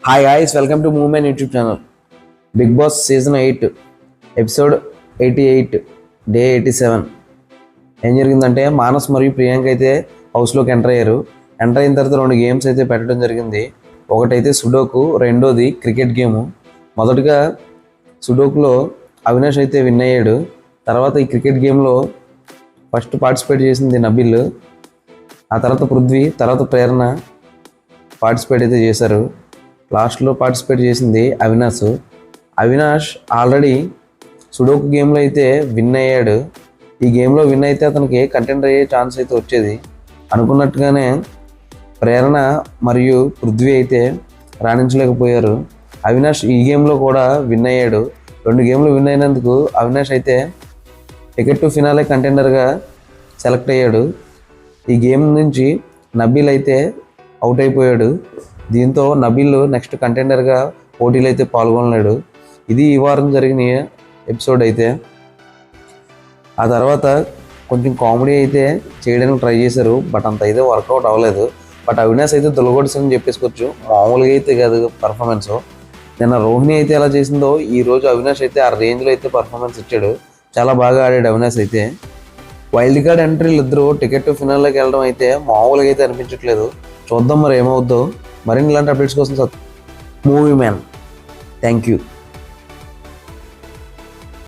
Hi guys, welcome to movement YouTube channel. Bigg Boss season 8 episode 88 day 87. ఏం జరిగిందంటే మానస్ మరియు ప్రియాంక అయితే హౌస్లోకి ఎంటర్ అయ్యారు. ఎంటర్ అయిన తర్వాత 2 గేమ్స్ అయితే పెట్టడం జరిగింది. ఒకటైతే సుడోకు, రెండోది క్రికెట్ గేము. మొదటగా సుడోకులో అవినాష్ అయితే విన్ అయ్యాడు. తర్వాత ఈ క్రికెట్ గేమ్లో ఫస్ట్ పార్టిసిపేట్ చేసింది నబిల్, ఆ తర్వాత పృథ్వీ, తర్వాత ప్రేరణ పార్టిసిపేట్ అయితే చేశారు. లాస్ట్లో పార్టిసిపేట్ చేసింది అవినాష్ ఆల్రెడీ సుడోకు గేమ్లో అయితే విన్ అయ్యాడు. ఈ గేమ్లో విన్ అయితే అతనికి కంటెండర్ అయ్యే ఛాన్స్ అయితే వచ్చేది. అనుకున్నట్టుగానే ప్రేరణ మరియు పృథ్వీ అయితే రాణించలేకపోయారు. అవినాష్ ఈ గేమ్లో కూడా విన్ అయ్యాడు. 2 గేమ్లు విన్ అయినందుకు అవినాష్ అయితే టికెట్ టు ఫినాలే కంటెండర్గా సెలెక్ట్ అయ్యాడు. ఈ గేమ్ నుంచి నబీల్ అయితే అవుట్ అయిపోయాడు. దీంతో నబీల్ నెక్స్ట్ కంటెండర్గా పోటీలు అయితే పాల్గొనలేడు. ఇది ఈ వారం జరిగిన ఎపిసోడ్ అయితే. ఆ తర్వాత కొంచెం కామెడీ అయితే చేయడానికి ట్రై చేశారు, బట్ అంత అయితే వర్కౌట్ అవ్వలేదు. బట్ అవినాష్ అయితే దొలగొడుసని చెప్పేసుకోవచ్చు, మామూలుగా అయితే కాదు పర్ఫార్మెన్స్. నిన్న రోహిణి అయితే ఎలా చేసిందో ఈరోజు అవినాష్ అయితే ఆ రేంజ్లో అయితే పర్ఫార్మెన్స్ ఇచ్చాడు. చాలా బాగా ఆడాడు అవినాష్ అయితే. వైల్డ్ కార్డ్ ఎంట్రీలు ఇద్దరు టికెట్ టు ఫినాల్లోకి వెళ్ళడం అయితే మామూలుగా అయితే అనిపించట్లేదు. చూద్దాం మరి ఏమవుద్దో. మరిన్ని ఇలాంటి అప్డేట్స్ కోసం మూవీ మ్యాన్. Thank you.